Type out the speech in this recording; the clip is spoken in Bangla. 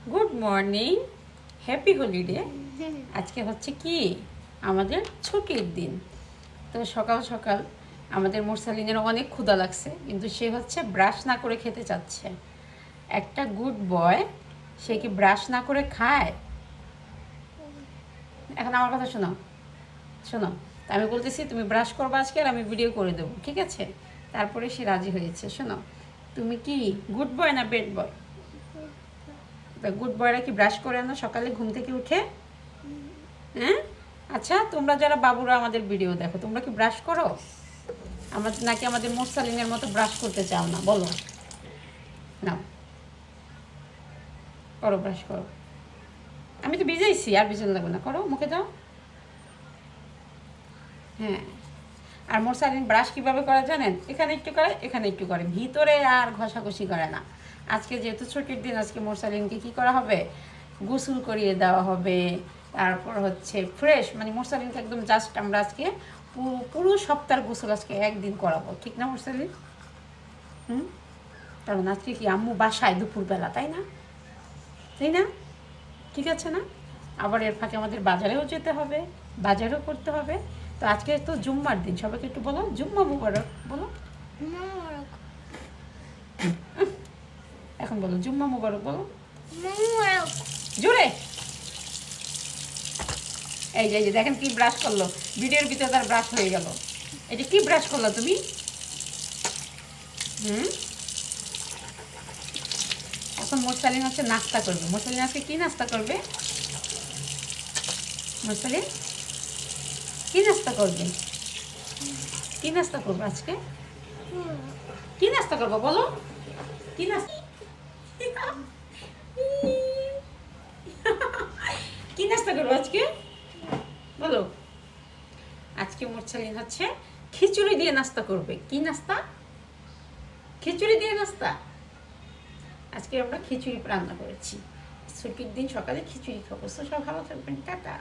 Good morning, happy holiday. আজকে হচ্ছে কি আমাদের ছুটির দিন। তো সকাল সকাল আমাদের মোরসালিনের অনেক ক্ষুধা লাগছে, কিন্তু সে হচ্ছে ব্রাশ না করে খেতে চাচ্ছে। একটা গুড বয়, সে কি ব্রাশ না করে খায়? এখন আমার কথা শোনো, শোনো। তা আমি বলতেছি তুমি ব্রাশ করবে আজকে, আর আমি ভিডিও করে দেবো, ঠিক আছে? তারপরে সে রাজি হয়েছে। শোনো, তুমি কি গুড বয় না বেড বয়? গুড বয়রা কি ব্রাশ করে না সকালে ঘুম থেকে উঠে? হ্যাঁ। আচ্ছা, তোমরা যারা বাবুরা আমাদের ভিডিও দেখো, তোমরা কি ব্রাশ করো? নাকি আমাদের মোরসালিনের মতো ব্রাশ করতে চাও না? বলো না, করো, ব্রাশ করো। আমি তো ভিজাইছি, আর ভিজানো লাগবে না, করো, মুখে দাও। হ্যাঁ। আর মোরসালিন ব্রাশ কীভাবে করে জানেন? এখানে একটু করে, এখানে একটু করে, ভিতরে আর ঘষাঘষি করে না। আজকে যেহেতু ছুটির দিন, আজকে মোরসালিনকে কী করা হবে? গোসল করিয়ে দেওয়া হবে। তারপর হচ্ছে ফ্রেশ, মানে মোরসালিনকে একদম জাস্ট আমরা আজকে পুরো সপ্তাহের গোসল আজকে একদিন করাবো, ঠিক না মোরসালিন? হুম। কারণ আজকে কি আম্মু বাসায় দুপুরবেলা, তাই না? তাই না? ঠিক আছে না? আবার এর ফাঁকে আমাদের বাজারেও যেতে হবে, বাজারও করতে হবে। তো আজকে তো জুম্মার দিন, সবাইকে একটু বলো জুম্মা মুবারক বলো। এখন বলো জুম্মা মুবারক বলো জোরে। এই যে দেখেন কি ব্রাশ করলো, ভিডিওর ভিতরে তার ব্রাশ হয়ে গেল। এটা কি ব্রাশ করলো তুমি? এখন মোরসালিন হচ্ছে নাস্তা করবে। মোরসালিন আজকে কি নাস্তা করবে? মোরসালিন কি নাস্তা করবে? কি নাস্তা করবো আজকে? কি নাস্তা করবো বলো? কি নাস্তা? কি নাস্তা করবো আজকে বলো? আজকে মোরসালিন হচ্ছে খিচুড়ি দিয়ে নাস্তা করবে। কি নাস্তা? খিচুড়ি দিয়ে নাস্তা। আজকে আমরা খিচুড়ি রান্না করেছি। ছুটির দিন সকালে খিচুড়ি খাবো। সব ভালো থাকবেন, টাটা।